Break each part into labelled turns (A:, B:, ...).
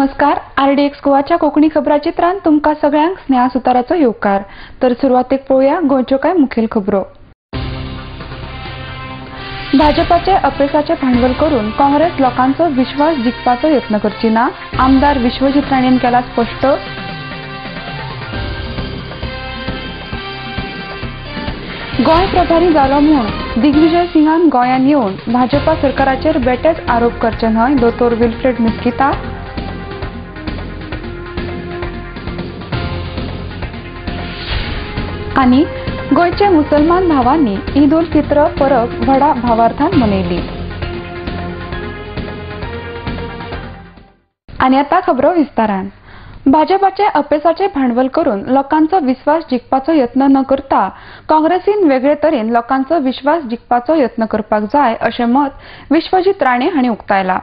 A: नमस्कार. RDX गोवाच्या कोकणी खबराचित्रांत तुमका सगळ्यांक स्नेहा सुताराचो येवकार. तर सुरवातेक पळोवया गोंयच्यो कांय मुखेल खबरो. भाजपाचे अपेसाचे भांडवल करून काँग्रेस लोकांचो विश्वास जिखपाचो यत्न करची ना, आमदार विश्वजीत राणेन केला स्पष्ट. गोंय प्रभारी जालो म्हूण दिग्विजय सिंगान गोंयांत येवन भाजपा सरकाराचेर बेटेच आरोप करचे न्हय, दोतोर विल्फ्रेड मिस्किता. आणि गोंयचे मुसलमान भावांनी ईद उल फित्र परब व्हडा भावार्थान मनयली. आणि आता खबरो विस्तारान. भाजपाचे अपेसाचे भांडवल करून लोकांचो विश्वास जिखपाचो यत्न न करता काँग्रेसीन वेगळे तरेन लोकांचो विश्वास जिखपाचो यत्न करपाक जाय अशें मत विश्वजीत राणे हांणी उक्तायला.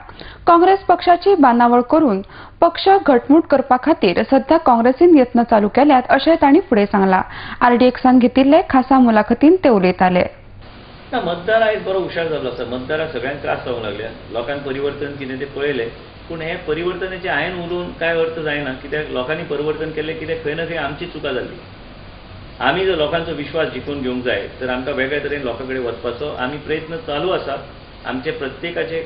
A: काँग्रेस पक्षाची बांदावळ करून पक्ष घटमूट करपा खातीर सध्या काँग्रेसीन यत्न चालू केल्यात अशें तांणी फुडें सांगला. RDXान घेतिल्ले खासा मुलाखतीन ते उलयताले.
B: मतदार आयज बरो हुशार जाल्लो आसा. मतदाराक सगळ्यांक त्रास जावंक लागल्या. लोकांनी परिवर्तन कितें तें पळयलें, पूण हे परिवर्तनाचे हांवें उलोवन कांय अर्थ जायना. कित्याक लोकांनी परिवर्तन केलें, कित्याक खंय ना खंय आमची चुका जाल्ली. आमी जर लोकांचो विश्वास जिखून घेवंक जाय तर आमकां वेगळ्या तरेन लोकां कडेन वचपाचो आमी प्रयत्न चालू आसा. आमचे प्रत्येकाचे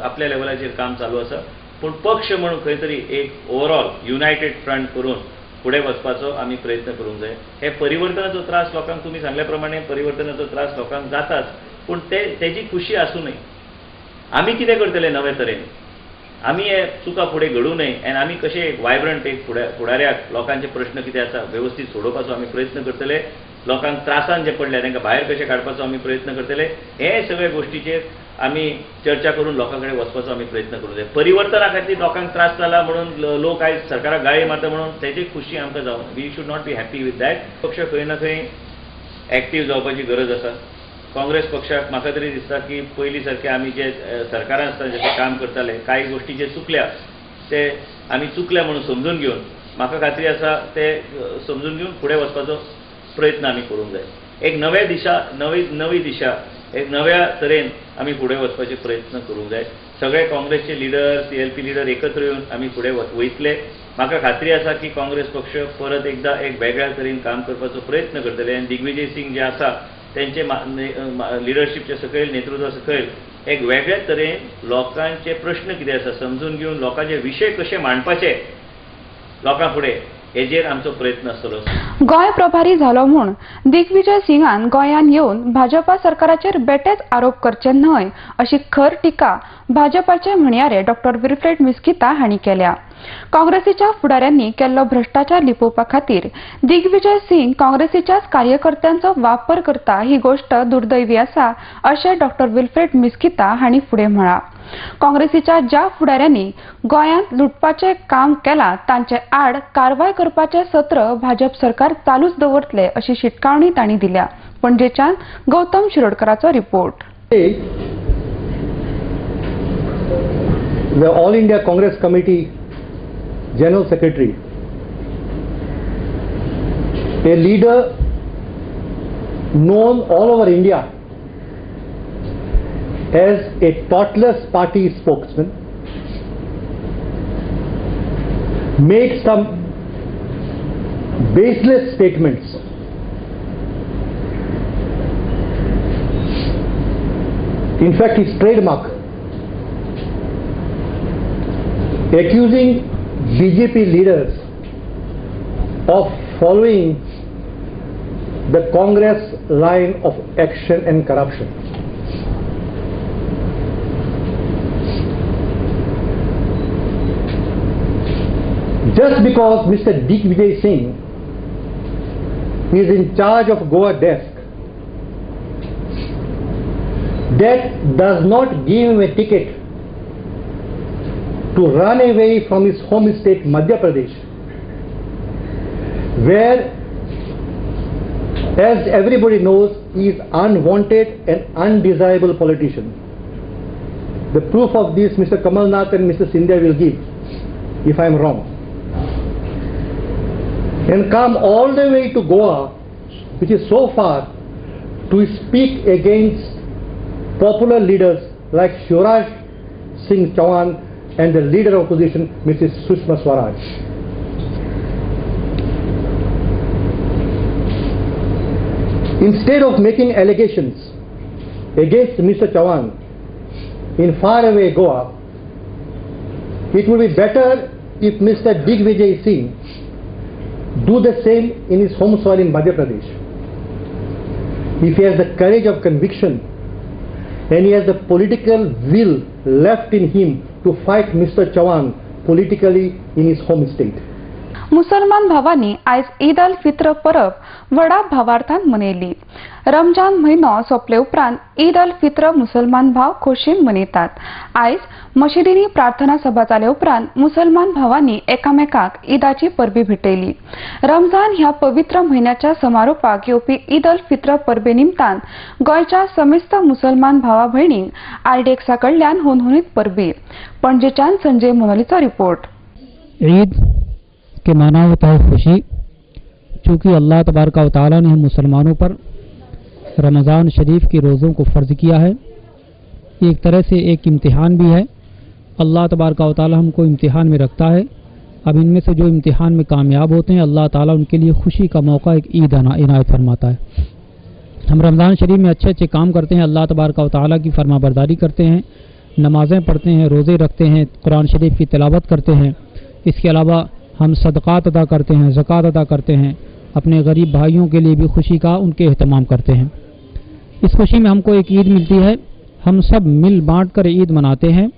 B: आपल्या लेवलाचेर काम चालू आसा, पूण पक्ष म्हणून खंय तरी एक ओवरऑल युनायटेड फ्रंट करून फुडें वचपाचो आमी प्रयत्न करूंक जाय. हे परिवर्तनाचो त्रास लोकांक तुमी सांगल्या प्रमाणे परिवर्तनाचो त्रास लोकांक जाताच, पूण तेजी खुशी आसूं न्हय. आमी कितें करतले नवे तरेन, आमी हे चुका फुडें घडूं न्हय आनी आमी कशे एक वायब्रंट एक फुडाऱ्याक लोकांचे प्रश्न कितें आसा वेवस्थीत सोडोवपाचो आमी प्रयत्न करतले. लोकांक त्रासान जे पडले तांकां भायर कशे काडपाचो आमी प्रयत्न करतले. हे सगळे गोश्टीचेर आमी चर्चा करून लोकां कडेन वचपाचो आमी प्रयत्न करूं जाय. परिवर्तना खातीर लोकांक त्रास जाला म्हणून लोक आयज सरकाराक गाळी मारता म्हणून तेजी खुशी आमकां जावं. We should not be happy with that. पक्ष खंय ना खंय एक्टीव जावपाची गरज आसा. काँग्रेस पक्षाक म्हाका तरी दिसता की पयलीं सारके आमी जे सरकारान आसतना जशें काम करताले, कांय गोश्टी जे चुकल्या ते आमी चुकल्या म्हणून समजून घेवन म्हाका खात्री आसा ते समजून घेवन फुडें वचपाचो प्रयत्न आमी करूंक जाय. एक नवी दिशा एक नव्या तरेन आमी फुडें वचपाचे प्रयत्न करूंक जाय. सगळे काँग्रेसचे लिडर, CLP लिडर एकत्र येवन आमी फुडें वयतले. म्हाका खात्री आसा की काँग्रेस पक्ष परत एकदा एक वेगळ्या तरेन काम करपाचो प्रयत्न करतले आनी दिग्विजय सिंग जे आसा त्यांचे लिडरशिपचे सकयल नेतृत्वा सकयल एक वेगळ्या तरेन लोकांचे प्रश्न कितें आसा समजून घेवन लोकांचे विशय कशे मांडपाचे लोकां फुडें हेजेर आमचो प्रयत्न आसतलो.
A: गोंय प्रभारी जालो म्हूण दिग्विजय सिंगान गोंयांत येवन भाजपा सरकाराचेर बेटेच आरोप करचे न्हय अशी खर टिका भाजपाचे म्हणयारे डॉ. विल्फ्रेड मिस्किता हांणी केल्या. काँग्रेसीच्या फुडाऱ्यांनी केल्लो भ्रष्टाचार लिपोवपा खातीर दिग्विजय सिंग काँग्रेसीच्याच कार्यकर्त्यांचो वापर करता ही गोष्ट दुर्दैवी आसा अशें डॉ. विल्फ्रेड मिस्किता हांणी फुडें म्हळां. काँग्रेसीच्या ज्या फुडाऱ्यांनी गोंयांत लुटपाचें काम केलां तांचे आड कारवाय करपाचें सत्र भाजप सरकार चालूच दवरतले अशी शिटकावणी तांणी दिल्या. पणजेच्यान गौतम शिरोडकराचो report.
C: The All India Congress Committee General Secretary, a leader known all over India as a thoughtless party spokesman, made some baseless statements. In fact, his trademark, accusing BJP leaders of following the Congress line of action and corruption. Just because Mr. Digvijay Singh is in charge of Goa desk, that does not give him a ticket to run away from his home state Madhya Pradesh, where, as everybody knows, he is unwanted and undesirable politician. The proof of this Mr. Kamal Nath and Mr. Sindhya will give, if I am wrong. And come all the way to Goa, which is so far, to speak against popular leaders like Shivraj Singh Chauhan, and the leader of opposition, Mrs. Sushma Swaraj. Instead of making allegations against Mr. Chavan in faraway Goa, it would be better if Mr. Digvijay Singh do the same in his home soil in Madhya Pradesh. If he has the courage of conviction and he has the political will left in him to fight Mr. Chavan politically in his home state.
A: मुसलमान भावांनी आज ईद अल फित्र परब व्हडा भावार्थान मनयली. रमजान म्हयनो सोंपले उपरांत ईद अल फित्र मुसलमान भाव खोशयेन मनयतात. आज मशिदींनी प्रार्थना सभा जाले उपरांत मुसलमान भावांनी एकामेकाक ईदाची परबी भेटयली. रमजान ह्या पवित्र म्हयन्याच्या समारोपाक येवपी ईद अल फित्र परबे निमतान गोंयच्या समेस्त मुसलमान भावा भयणींक आरडीएक्सा कडल्यान होनहोनीत परबी. पणजेच्यान संजय मोनालीचो रिपोर्ट.
D: ईद के माना होता है खुशी, चूँकि अल्लाह तबारक व तआला ने हम मुसलमानों पर रमज़ान शरीफ के रोज़ों को फ़र्ज़ किया है. एक तरह से एक इम्तिहान भी है. अल्लाह तबारक व तआला हमको इम्तिहान में रखता है. अब इनमें से जो इम्तिहान में कामयाब होते हैं, अल्लाह ताला उनके लिए खुशी का मौका एक ईद इनायत फरमाता है. हम रमज़ान शरीफ में अच्छे अच्छे काम करते हैं, अल्लाह तबारक व तआला की फरमाबरदारी करते हैं, नमाज़ें पढ़ते हैं, रोज़े रखते हैं, कुरान शरीफ की तिलावत करते हैं. इसके अलावा हम सदक़ात अदा करते हैं, ज़कात अदा करते हैं, अपने गरीब भाइयों के लिए भी खुशी का उनके एहतमाम करते हैं. इस खुशी में हमको एक ईद मिलती है. हम सब मिल बांट कर ईद मनाते हैं.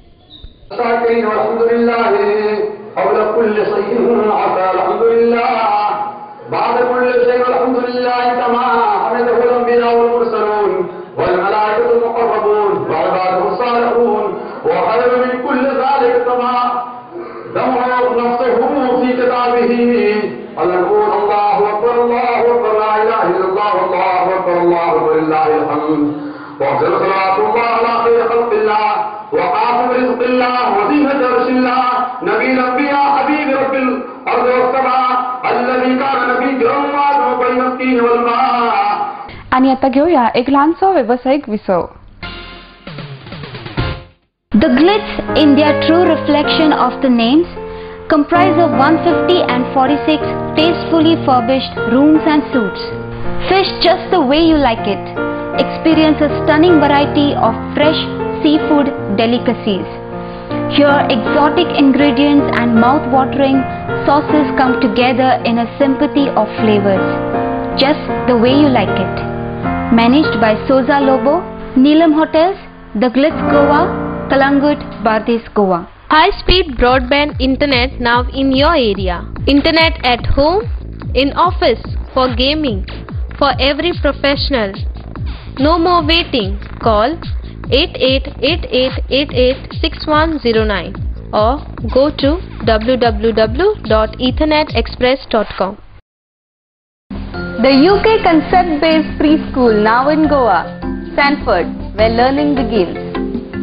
A: आणि आता घेऊया एक लहानसा व्यावसायिक विसव.
E: The Glitz, India true reflection of the names, comprise of 150 and 46 tastefully furbished rooms and suites. Fish just the way you like it. Experience a stunning variety of fresh seafood delicacies. Here exotic ingredients and mouth-watering sauces come together in a symphony of flavors. Just the way you like it. Managed by Soza Lobo, Neelam Hotels, The Glitz Goa, Kalangut, Bardez Goa.
F: High-speed broadband internet now in your area. Internet at home, in office, for gaming, for every professional. No more waiting. Call 8888886109 or go to www.ethernetexpress.com.
G: The UK concept-based preschool now in Goa, Sanford, where learning begins.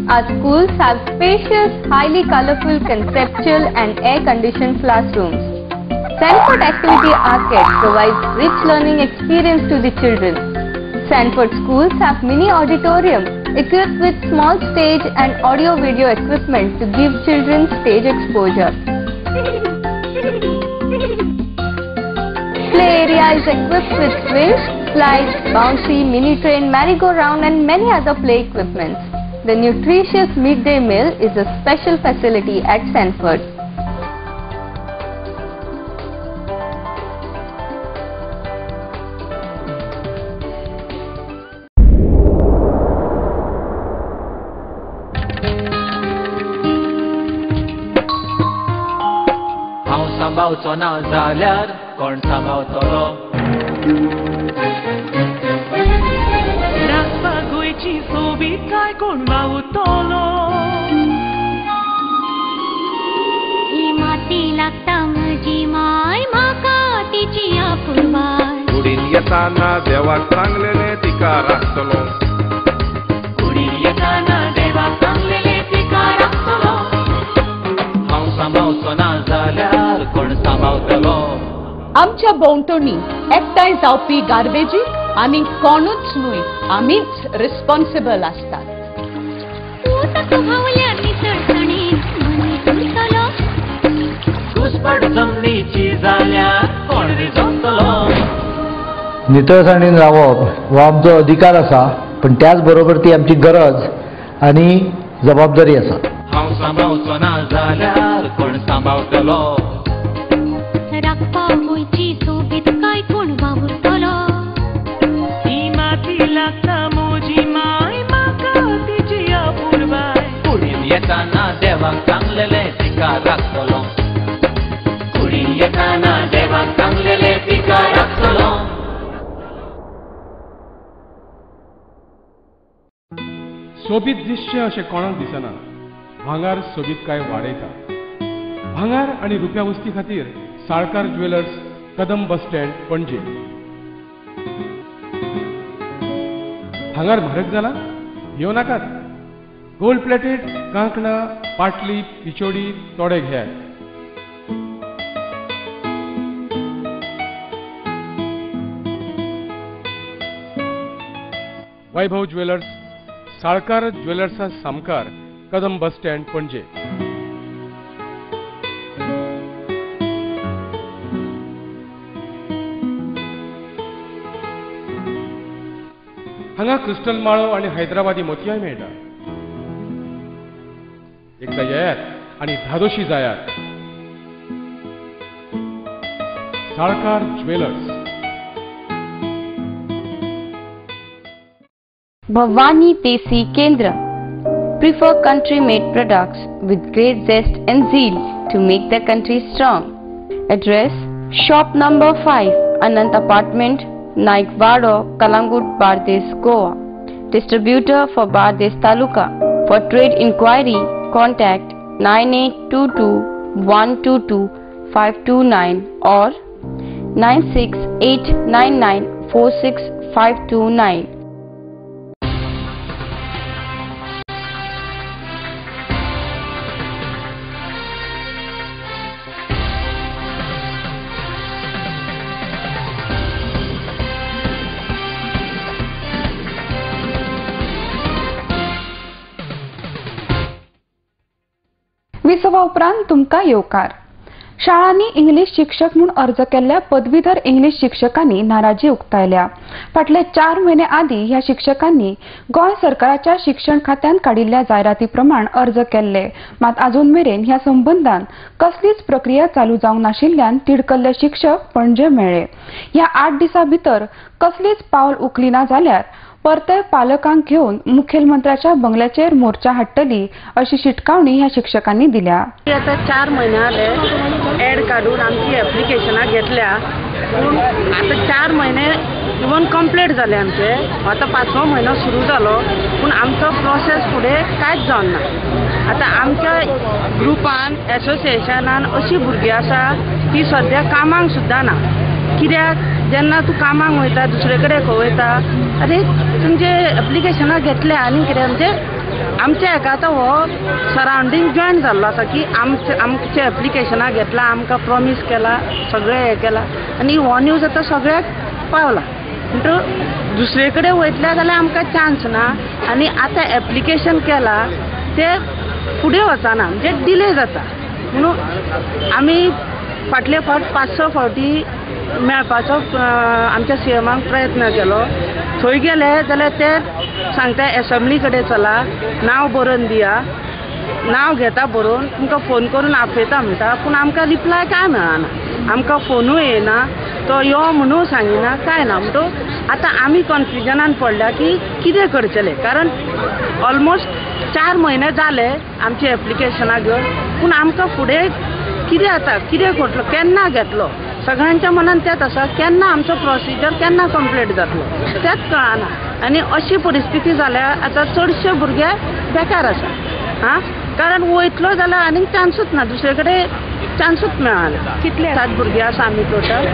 G: Our schools have spacious, highly colorful, conceptual and air-conditioned classrooms. Sanford Activity Arcade provides rich learning experience to the children. Sanford schools have mini auditorium equipped with small stage and audio-video equipment to give children stage exposure. Play area is equipped with swings, slides, bouncy, mini train, merry-go-round and many other play equipments. The nutritious midday meal is a special facility at Sanford.
H: हांव सांबाळचो ना जाल्यार कोण सांबाळतलो.
I: राखपाक गोंयची सोबीत काय कोण वावुरतलो.
J: ही माती लागता म्हजी माय म्हाका तिची आपुरबाय.
K: कुडीन येताना देवाक सांगलेले तिका राखतलो.
I: कुडीन येताना देवाक सांगलेले तिका राखतलो.
H: हांव सांबाळचो ना जाल्यार कोण सांबाळतलो.
L: आमच्या भोंवतणी एकठांय जावपी गार्बेजी आनी कोणूच न्हय, आमीच रिस्पॉन्सिबल आसतात.
J: तूं ताका भावल्यार नितळसाणीत
H: अडचणीची जाल्यार कोण रिजवतलो
M: नितळसाणीन रावप हो आमचो अधिकार आसा पण त्याच बरोबर ती आमची गरज आनी जबाबदारी आसा
H: हांव सांबाळचो ना जाल्यार कोण सांबाळटलो
J: राखपा गोंयची सोबीत काय कोण वावुरतलो
I: ही माती लागता मोजी माय म्हाका तिची आपुरबाय
H: कुडीन येताना देवाक सांगलेले तिका राखतलो कुडीन येताना देवाक सांगलेले तिका राखतलो
N: सोबीत दिसचें अशें कोणाक दिसना भांगार सोबीत काय वाडयता भांगार आनी रुप्या वस्ती खातीर Salkar jewellers Kadam bus stand पणजे भांगार म्हारग जाला येवं नाकात गोल्ड प्लेटेड कांकणां पाटली पिचोडी तोडे घेयात वैभव ज्वेलर्स साळकार ज्वेलर्सा सामकार कदम बस स्टँड पणजे हांगा क्रिस्टल माळो आनी हैदराबादी मोतयाय मेळटा एकदा येयात आनी धादोशी जायात Salkar jewellers
G: Bhavani Desi Kendra. Prefer country-made products with great zest and zeal to make the country strong. Address: Shop number 5, Anant Apartment, Naik Wado, Kalangut, Bardes, Goa. Distributor for Bardes Taluka. For trade inquiry, contact 9822 122 529 or 96899 46529.
A: विसवा उपरांत तुमकां येवकार. शाळांनी English शिक्षक म्हूण अर्ज केल्ल्या पदवीधर English शिक्षकांनी नाराजी उक्तायल्या. फाटले 4 म्हयने आदीं ह्या शिक्षकांनी गोंय सरकाराच्या शिक्षण खात्यान काडिल्ल्या जायराती प्रमाण अर्ज केल्ले, मात अजून मेरेन ह्या संबंधान कसलीच प्रक्रिया चालू जावंक नाशिल्ल्यान तिडकल्ले शिक्षक पणजे मेळ्ळे. ह्या 8 दिसां भितर कसलीच पावल उखली ना जाल्यार परते पालकांक घेवन मुखेलमंत्र्याच्या बंगल्याचेर मोर्चा हाडटली अशी शिटकावणी ह्या शिक्षकांनी दिल्या.
O: आता 4 महिने जाले ऍड काढून आमची एप्लिकेशनां घेतल्या पूण आता 4 महिने इवन कंप्लीट जाले आमचे. आता 5वो म्हयनो सुरू जालो पूण आमचो प्रोसेस फुडें कांयच जावन ना. आता आमच्या ग्रुपान एसोसिएशनान अशीं भुरगीं आसा की सद्या कामाक सुद्दां ना. कित्याक जेन्ना तूं कामाक वयता दुसरे कडेन वयता अरे तुमचे एप्लिकेशनां घेतल्या आनी कितें म्हणजे आमच्या हेका आतां हो सरावंडींग जॉयन जाल्लो आसा की आमचे एप्लिकेशनां घेतला आमकां प्रॉमीस केला सगळें हें केलां आनी हो न्यूज आतां सगळ्याक पावला. म्हणटूच दुसरे कडेन वयतले जाल्यार आमकां चान्स ना आनी आतां एप्लिकेशन केलां तें फुडें वचना म्हणजे डिले जाता. म्हणून आमी फाटले फावट 5-6 फावटी मेळपाचो आमच्या सीएमाक प्रयत्न केलो. थंय गेले जाल्यार ते सांगता एसेंब्ली कडेन चला नांव बरोवन दिया नांव घेता बरोवन तुमकां फोन करून आपयता म्हणटा पूण आमकां रिप्लाय कांय मेळना. आमकां फोनूय येना तो यो म्हणून सांगिना कांय ना. म्हणटूच आतां आमी कन्फ्युजनान पडल्या की कितें करचेलें कारण ऑलमोस्ट 4 म्हयने जाले आमची एप्लिकेशनां घेवन पूण आमकां फुडें कितें जाता कितें करतलो केन्ना घेतलो सगळ्यांच्या मनान तेच आसा केन्ना आमचो प्रोसिजर केन्ना कंप्लीट जातलो तेच कळना. आनी अशी परिस्थिती जाल्यार आतां चडशे भुरगे बेकार आसा कारण वयतलो जाल्यार आनीक चान्सूच ना दुसरे कडेन चान्सूच मेळना. कितले 7 भुरगीं आसा आमी टोटल.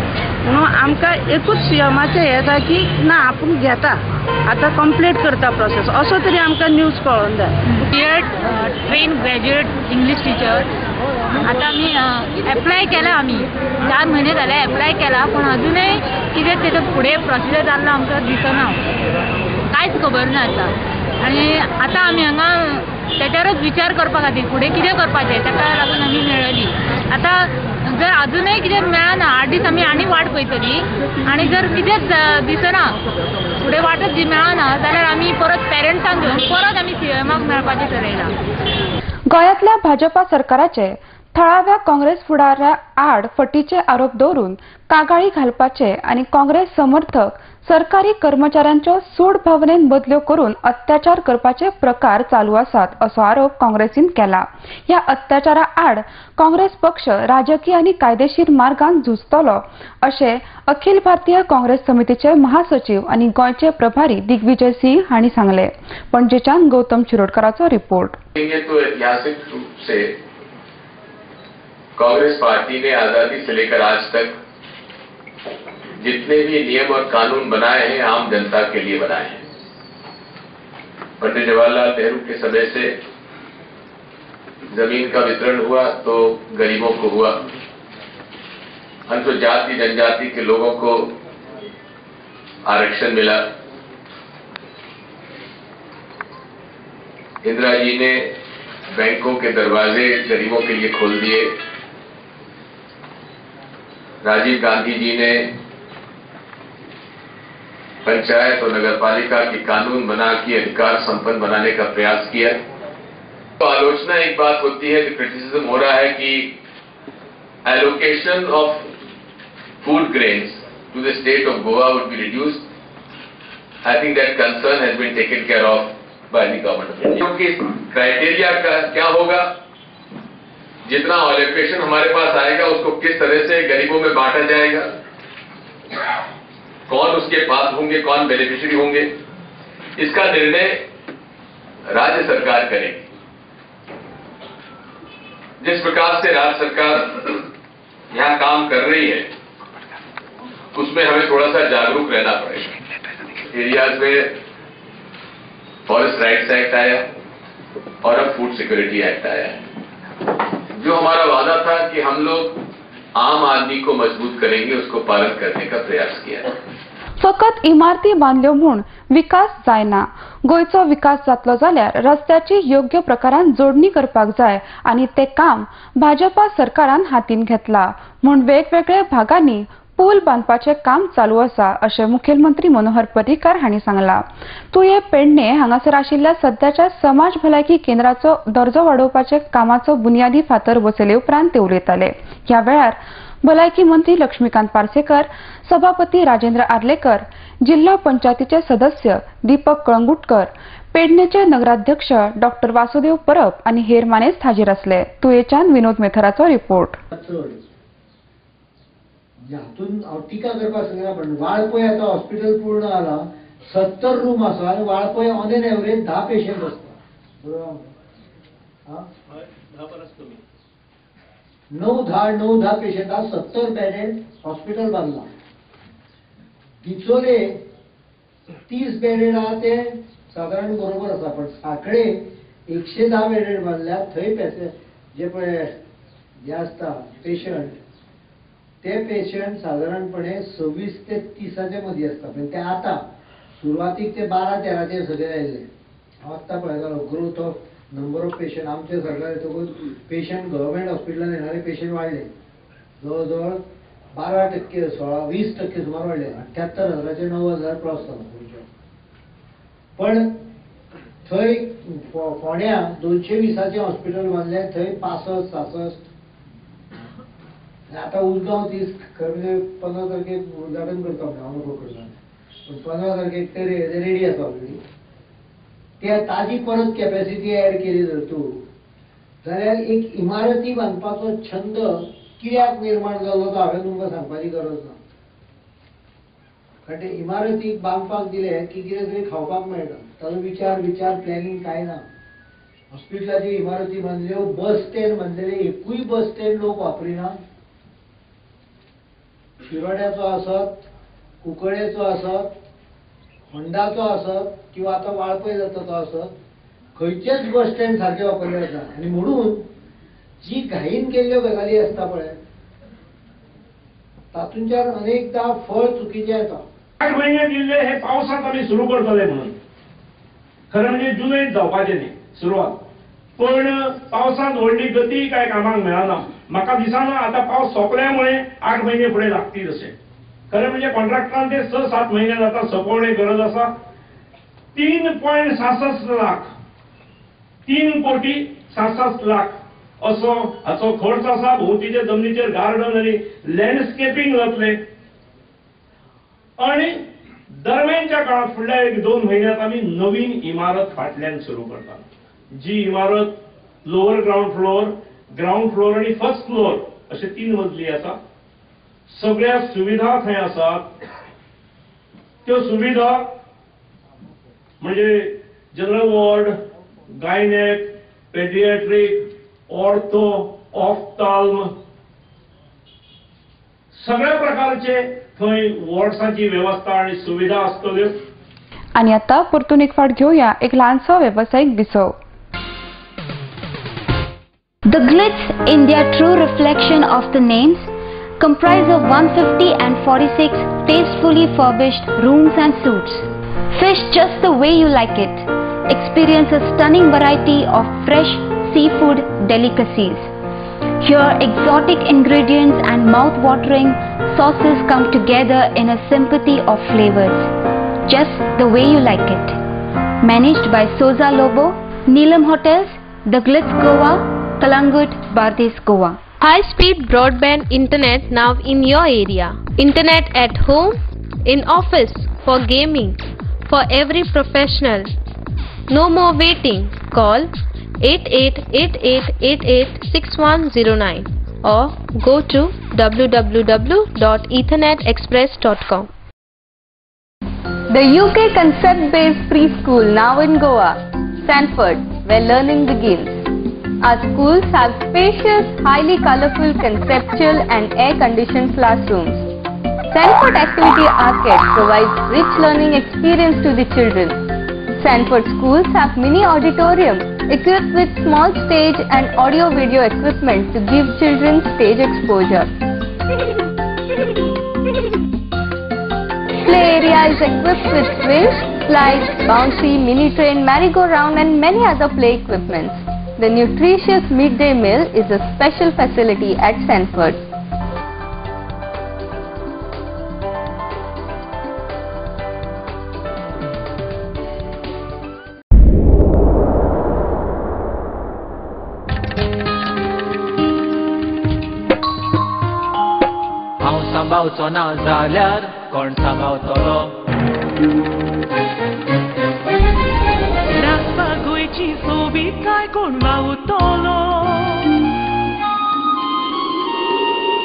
O: म्हणून आमकां एकूच सीएमाचें हें जाय की ना आपूण घेता आतां कंप्लीट करता प्रोसेस असो तरी आमकां न्यूज कळोन जाय.
P: BEd train graduate English teacher आता आम्ही एप्लाय केला. आम्ही 4 महिने झाले एप्लाय केला पण अजूनही कितें तेचं फुडें प्रोसिजर जाल्लो आमकां दिसना कांयच खबर ना आतां. आनी आतां आमी हांगा तेच्यारच विचार करपा खातीर फुडें कितें करपाचें ताका लागून आमी मेळ्ळी. आतां जर अजूनही कितें मेळना 8 दीस आमी आनी वाट पळयतली आनी जर कितेंच दिसना फुडें वाटच जी मेळना जाल्यार आमी परत पेरंट्सांक घेवन परत आमी सीएमाक मेळपाचें थारायलां.
A: गोंयांतल्या भाजपा सरकाराचे थळाव्या काँग्रेस फुडाऱ्या आड फटीचे आरोप दवरून कागाळी घालपाचे आणि काँग्रेस समर्थक सरकारी कर्मचाऱ्यांच्यो सूड भावनेन बदल्यो करून अत्याचार करपाचे प्रकार चालू आसात असो आरोप काँग्रेसीन केला. ह्या अत्याचारा आड काँग्रेस पक्ष राजकीय आणि कायदेशीर मार्गान झुजतलो अशें अखिल भारतीय काँग्रेस समितीचे महासचिव आणि गोंयचे प्रभारी दिग्विजय सिंह हांणी सांगले. पणजेच्यान गौतम शिरोडकराचो रिपोर्ट.
Q: कांग्रेस पार्टी ने आजादी से लेकर आज तक जितने भी नियम और कानून बनाए हैं आम जनता के लिए बनाए हैं. पंडित जवाहरलाल नेहरू के समय से जमीन का वितरण हुआ तो गरीबों को हुआ, अनुसूचित जाति जनजाति के लोगों को आरक्षण मिला. इंदिरा जी ने बैंकों के दरवाजे गरीबों के लिए खोल दिए. राजीव गांधी जी ने पंचायत और नगरपालिका के कानून बना के अधिकार संपन्न बनाने का प्रयास किया. तो आलोचना एक बात होती है, जो क्रिटिसिज्म हो रहा है कि allocation of food grains to the state of Goa would be reduced. I think that concern has been taken care of by the government of India. क्योंकि क्राइटेरिया का क्या होगा, जितना एलोकेशन हमारे पास आएगा उसको किस तरह से गरीबों में बांटा जाएगा, कौन उसके पास होंगे, कौन बेनिफिशियरी होंगे, इसका निर्णय राज्य सरकार करेगी. जिस प्रकार से राज्य सरकार यहां काम कर रही है उसमें हमें थोड़ा सा जागरूक रहना पड़ेगा. एरियाज में फॉरेस्ट राइट्स एक्ट आया और अब फूड सिक्योरिटी एक्ट आया है. जो हमारा वादा था कि हम लोग आम आदमी को मजबूत करेंगे, उसको पालन करने का प्रयास किया.
A: फकत इमारती बांधल्यो म्हूण विकास जायना. गोंयचो विकास जातलो जाल्यार रस्त्याची योग्य प्रकारान जोडणी करपाक जाय आनी ते काम भाजपा सरकारान हातीन घेतला म्हूण वेगवेगळ्या भागांनी पूल बांदपाचे काम चालू आसा अशें मुखेलमंत्री मनोहर पर्रीकार हांणी सांगला. तुये पेडणे हांगासर आशिल्ल्या सध्याच्या समाज भलायकी केंद्राचो दर्जो वाडोवपाचे कामाचो बुनयादी फातर बसयले उपरांत ते उलयताले. ह्या वेळार भलायकी मंत्री लक्ष्मीकांत पार्सेकर, सभापती राजेंद्र आर्लेकर, जिल्हा पंचायतीचे सदस्य दीपक कळंगुटकर, पेडणेचे नगराध्यक्ष डॉ वासुदेव परब आनी हेर मानेस्त हाजीर आसले. तुयेच्यान विनोद मेथराचो रिपोर्ट.
M: हातून हांव टिका करपाक सांगना, पण वाळपय आतां हॉस्पिटल पूर्ण जाला, 70 रूम आसा आनी Valpoi on an average 10 patient आसता. बरोबर 9-10 पेशंट 70 बेडेड हॉस्पिटल बांदला. बिचोले 30 बेडेड आहा ते साधारण बरोबर आसा, पण साखळे 110 बेडेड बांदल्या. थंय जे पळय जे आसता पेशंट ते पेशंट साधारणपणे 26 ते 30च्या मध्ये असतात. पण ते आता सुरुवातीक ते 12-13 सगळे आयिल्ले. हांव आत्तां पळयतालो growth of number of patient आमचे सरकार येतकूच पेशंट गव्हर्मेंट हॉस्पिटलान येणारे पेशंट वाडले. जवळजवळ 12% 20% सुमार वाडले. 78,000चे 9,000 क्रॉस जालो. पण थंय फोंड्या 220चे हॉस्पिटल बांदले. थंय 65-66 आता उजगांव 30 म्हणजे 15 तारखेक उद्घाटन करता हांव नको करता, पण 15 तारखेक ते रेडी आसा ऑलरेडी. ते ताजी परत कॅपॅसिटी ऍड केली जर तूं जाल्यार एक इमारती बांदपाचो छंद कित्याक निर्माण जालो तो हांवें तुमकां सांगपाची गरज ना. कारण ते इमारती बांदपाक दिले की कितें तरी खावपाक मेळटा. ताजो विचार प्लॅनिंग कांय ना. हॉस्पिटलाच्यो इमारती बांदल्यो, बस स्टँड बांदलेले, एकूय बस स्टँड लोक वापरिना. शिरोड्याचो आसत, कुंकळेचो आसत, होंडाचो आसत किंवा आता वाळपय जाता तो आसत, खंयचेच बस स्टँड सारखे वापरले वता. आनी म्हणून जी घाईन केल्ल्यो गजाली आसता पळय तातूंच्यान अनेकदा फळ चुकीचें येता.
R: 8 महिने दिल्ले हे पावसात आमी सुरू करतले म्हणून. खरं म्हणजे जुलैत जावपाचें न्ही सुरवात. पण पावसात व्हडली गती काय कामाक मेळना. म्हाका दिसना आता पावस सोंपल्यामुळे 8 महिने फुडें लागतील अशें. खरें म्हणजे कॉन्ट्रॅक्टरान ते 6-7 म्हयने जाता सोंपोवणे गरज आसा. 3.66 लाख 3 कोटी 66 लाख असो हाचो खर्च आसा. भोंवतीच्या जमनीचेर गार्डन आनी लँडस्केपिंग जातले. आणि दरम्यानच्या काळात फुडल्या 1-2 म्हयन्यात आमी नवीन इमारत फाटल्यान सुरू करता. जी इमारत लोअर ग्राउंड फ्लोर आणि फर्स्ट फ्लोर अशे 3 मजली आसा. सगळ्या सुविधा थंय आसात. त्यो सुविधा म्हणजे general ward, gynaec, pediatric, ortho, ophthalm सगळ्या प्रकारचे थंय वॉर्ड्साची व्यवस्था आणि सुविधा असतल्यो.
A: आणि आता परतून एक फावट घेऊया एक लहानसो व्यावसायिक विसव.
E: The Glitz India true reflection of the names comprise of 150 and 46 tastefully furbished rooms and suites. Fish just the way you like it. Experience a stunning variety of fresh seafood delicacies. Here exotic ingredients and mouth-watering sauces come together in a symphony of flavors. Just the way you like it. Managed by Soza Lobo, Neelam Hotels, The Glitz Goa, Kalangut, Bardez, Goa.
F: High-speed broadband internet now in your area. Internet at home, in office, for gaming, for every professional. No more waiting. Call 8888886109 or go to www.ethernetexpress.com.
G: The UK concept-based preschool now in Goa, Sanford, where learning begins. Our schools have spacious, highly colorful, conceptual and air-conditioned classrooms. Sanford Activity Arcade provides rich learning experience to the children. Sanford schools have mini auditorium equipped with small stage and audio-video equipment to give children stage exposure. Play area is equipped with swings, slides, bouncy, mini train, merry-go-round and many other play equipments. The nutritious midday meal is a special facility at Sanford.
H: हांव सांबाळचो ना जाल्यार कोण सांबाळतलो.
I: राखपाक गोंयची सोबीत काय कोण वावुरतलो.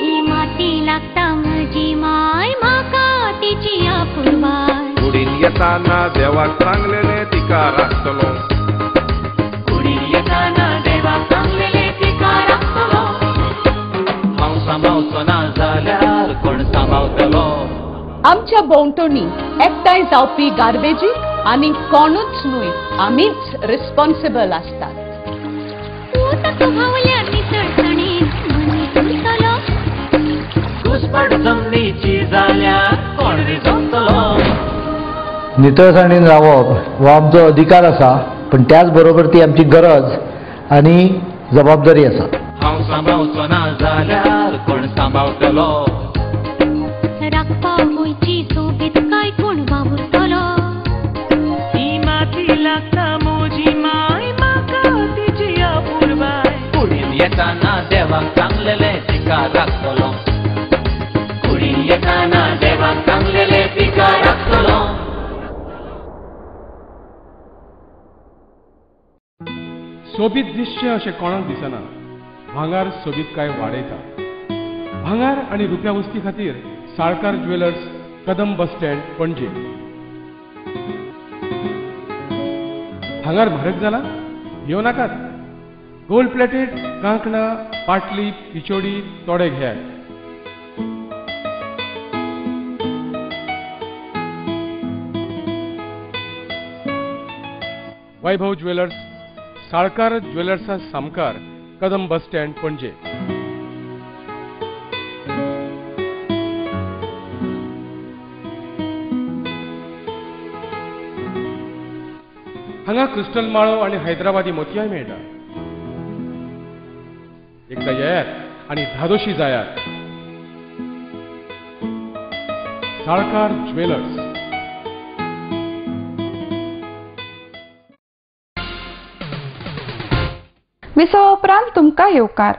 J: ही माती लागता म्हजी माय म्हाका तिची आपुरबाय.
K: कुडीन येताना देवाक सांगलेले तिका राखतलो.
I: कुडीन येताना देवाक सांगलेले तिका राखतलो.
H: हांव सांबाळचो ना जाल्यार कोण सांबाळतलो.
L: आमच्या भोंवतणी एकठांय जावपी गार्बेजीक आनी कोणूच न्हय आमीच रिस्पॉन्सिबल आसतात.
H: घुसपट जमनीची जाल्यार कोण विजवतलो.
S: नितळसाणीन रावप हो आमचो अधिकार आसा, पण त्याच बरोबर ती आमची गरज आणि जबाबदारी आसा.
H: हांव सांबाळचो ना जाल्यार कोण सांबाळतलो.
J: राखपाक गोंयची सोबीत काय कोण वावुरतलो.
I: ही माती लागता म्हजी माय म्हाका तिची आपुरबाय.
H: कुडीन येताना देवाक सांगलेले तिका राखतलो. कुडीन येताना देवाक सांगलेले तिका राखतलो.
N: सोबीत दिसचें अशें कोणाक दिसना. भांगार सोबीत काय वाडयता. भांगार आनी रुप्या वस्ती खातीर Salkar jewellers, Kadam bus stand, पणजे. भांगार म्हारग जाला? येवं नाकात. गोल्ड प्लेटेड कांकणां, पाटली, पिचोडी तोडे घेयात. वैभव ज्वेलर्स, साळकार ज्वेलर्सा सामकार, कदम बस स्टँड, पणजे. हांगा क्रिस्टल माळो आणि हैदराबादी मोतयाय मेळटा. एकदा येयात आणि धादोशी जायात. साळकार ज्वेलर्स.
A: विसव उपरांत तुमकां येवकार.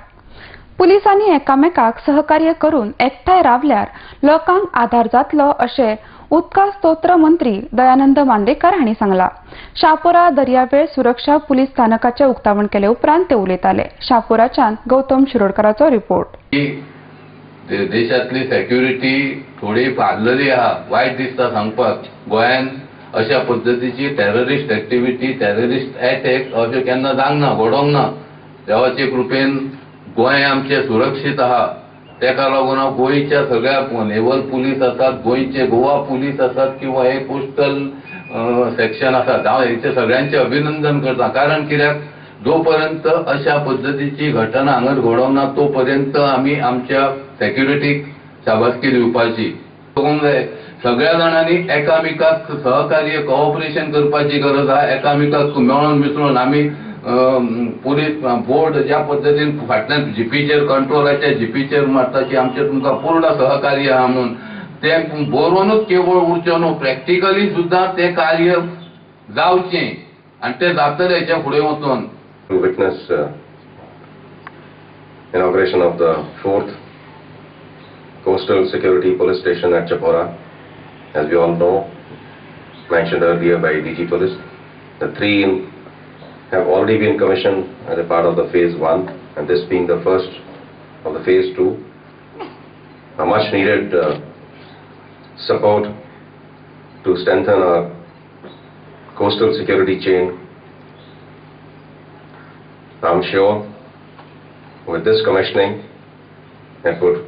A: पुलिसांनी एकामेकाक सहकार्य करून एकठांय रावल्यार लोकांक आधार जातलो अशें उदका स्तोत्र मंत्री दयानंद मांद्रेकार हांणी सांगलां. शापोरा दर्यावेळ सुरक्षा पुलीस स्थानकाचे उक्तावण केले उपरांत ते उलयताले. शापोराच्यान गौतम शिरोडकराचो रिपोर्ट.
T: देशातली सेक्युरिटी थोडी पाडलेली आहा. वायट दिसता सांगपाक. गोंयान अशा पद्धतीची टेररिस्ट एक्टिविटी, टेररिस्ट अटॅक अशें केन्ना जावंक ना, घडोवंक ना. देवाचे कृपेन गोंय आमचे सुरक्षीत आहा. तेका लागून हांव गोंयच्या सगळ्या नेवल पुलीस आसात, गोंयचे गोवा पुलीस आसात किंवा हे कोस्टल सेक्शन आसात, हांव हेचे सगळ्यांचे अभिनंदन करता. कारण कित्याक जो पर्यंत अशा पद्धतीची घटना हांगा घडोवंक ना तो पर्यंत आमी आमच्या सेक्युरिटीक शाबासकी दिवपाची. सगळ्या जाणांनी एकामेकाक सहकार्य कोऑपरेशन करपाची गरज आहा. एकामेकाक मेळून मिसळून आमी पुलीस बोर्ड ज्या पद्धतीन फाटल्यान जीपीचेर कंट्रोलाच्या जीपीचेर मारताची आमचे तुमकां पूर्ण सहकार्य आहा म्हणून ते बरोवनूच केवळ उरचें न्हू, प्रॅक्टिकली सुद्दां ते कार्य जावचें आनी ते जातले हेच्या फुडें वचून.
U: To witness inauguration of the 4th Coastal Security Police Station at Chapora. As we all know, mentioned earlier by DG Police, the 3 have already been commissioned as a part of the phase 1, and this being the first of the phase 2, a much needed support to strengthen our coastal security chain. I'm sure with this commissioning it would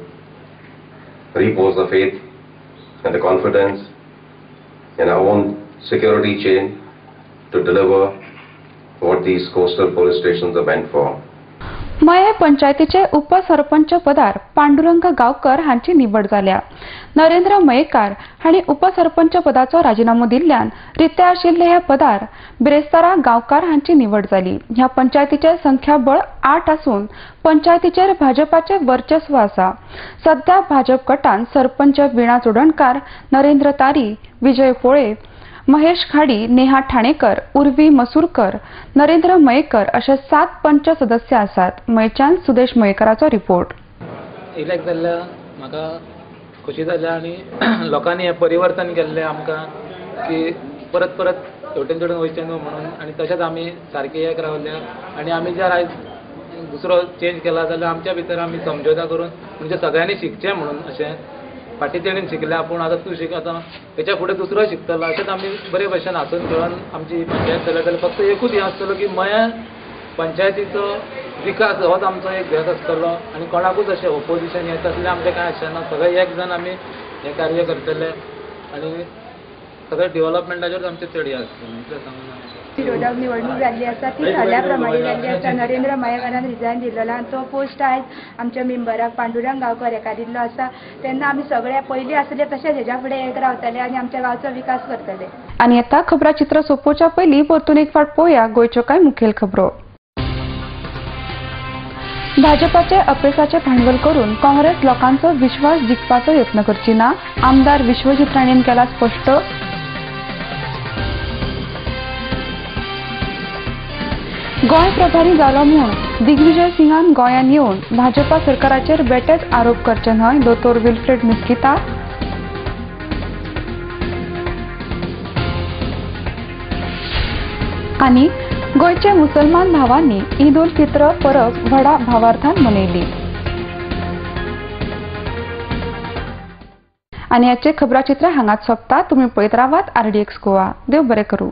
U: repose the faith and the confidence in our own security chain to deliver what these coastal police stations are meant for.
A: मये पंचायतीचे उपसरपंच पदार पांडुरंग गावकर हांची निवड जाल्या. नरेंद्र मयेकार हांणी उपसरपंच पदाचो राजीनामो दिल्ल्यान रिते आशिल्ले हे पदार बिरेस्तारा गावकार हांची निवड जाली. ह्या पंचायतीचे संख्याबळ 8 आसून पंचायतीचेर भाजपाचे वर्चस्व आसा. सध्या भाजप गटान सरपंच वीणा चोडणकार, नरेंद्र तारी, विजय पोळे, महेश खाडी, नेहा ठाणेकर, उर्वी मसूरकर, नरेंद्र मयेकर अशे 7 पंच सदस्य आसात. मयच्यान सुदेश मयेकराचो रिपोर्ट.
V: इलेक्ट जाल्ल्या म्हाका खुशी जाल्या आनी लोकांनी हे परिवर्तन केल्लें आमकां की परत परत हेवटेन तेवटेन वयचें न्हू म्हणून आनी तशेंच आमी सारके एक रावल्या आनी आमी जर आयज दुसरो चेंज केला जाल्यार आमच्या भितर आमी समझोता करून म्हणजे सगळ्यांनी शिकचें म्हणून अशें फाटी तेणीन शिकल्या पूण आतां तूं शिक आतां हेच्या फुडें दुसरो शिकतलो अशेंच आमी बरे भशेन हांसून खेळून आमची पंचायत चलयत जाल्यार फक्त एकूच हें आसतलो की मया पंचायतीचो विकास होच आमचो एक ध्येय आसतलो आनी कोणाकूच अशें ओपोजिशन येत तसलें आमचें कांय आसचें सगळे एक जण आमी हें कार्य करतले आनी सगळे डेव्हलपमेंटाचेर आमचें चड हें आसतलें इतलें सांगून
W: विरोधक निवडणूक जाल्ली आसा ती थाल्या प्रमाणे जाल्ली आसा. नरेंद्र मयेकारान रिजायन दिल्लो आनी तो पोस्ट आयज आमच्या मेंबराक पांडुरंग गांवकर हेका दिल्लो आसा. तेन्ना आमी सगळे पयलीं आसले तशेंच हेच्या फुडें एक रावतले आनी आमच्या गांवचो विकास करतले.
A: आनी येता खबरां चित्र सोंपोवच्या पयलीं परतून एक फावट पळोवया गोंयच्यो कांय मुखेल खबरो. भाजपाचे अपेसाचे भांडवल करून काँग्रेस लोकांचो विश्वास जिखपाचो यत्न करची ना, आमदार विश्वजीत राणेन केला स्पश्ट. गोंय प्रभारी जालो म्हूण दिग्विजय सिंगान गोंयान येवन भाजपा सरकाराचेर बेटेच आरोप करचे न्हय, दोतोर विल्फ्रेड मिस्किता. आनी गोंयचे मुसलमान भावांनी ईद उल फित्र परब व्हडा भावार्थान मनयली. आनी याचे खबराचित्र हांगाच सोंपता. तुमी पळयत रावात RDX गोवा. देव बरें करूं.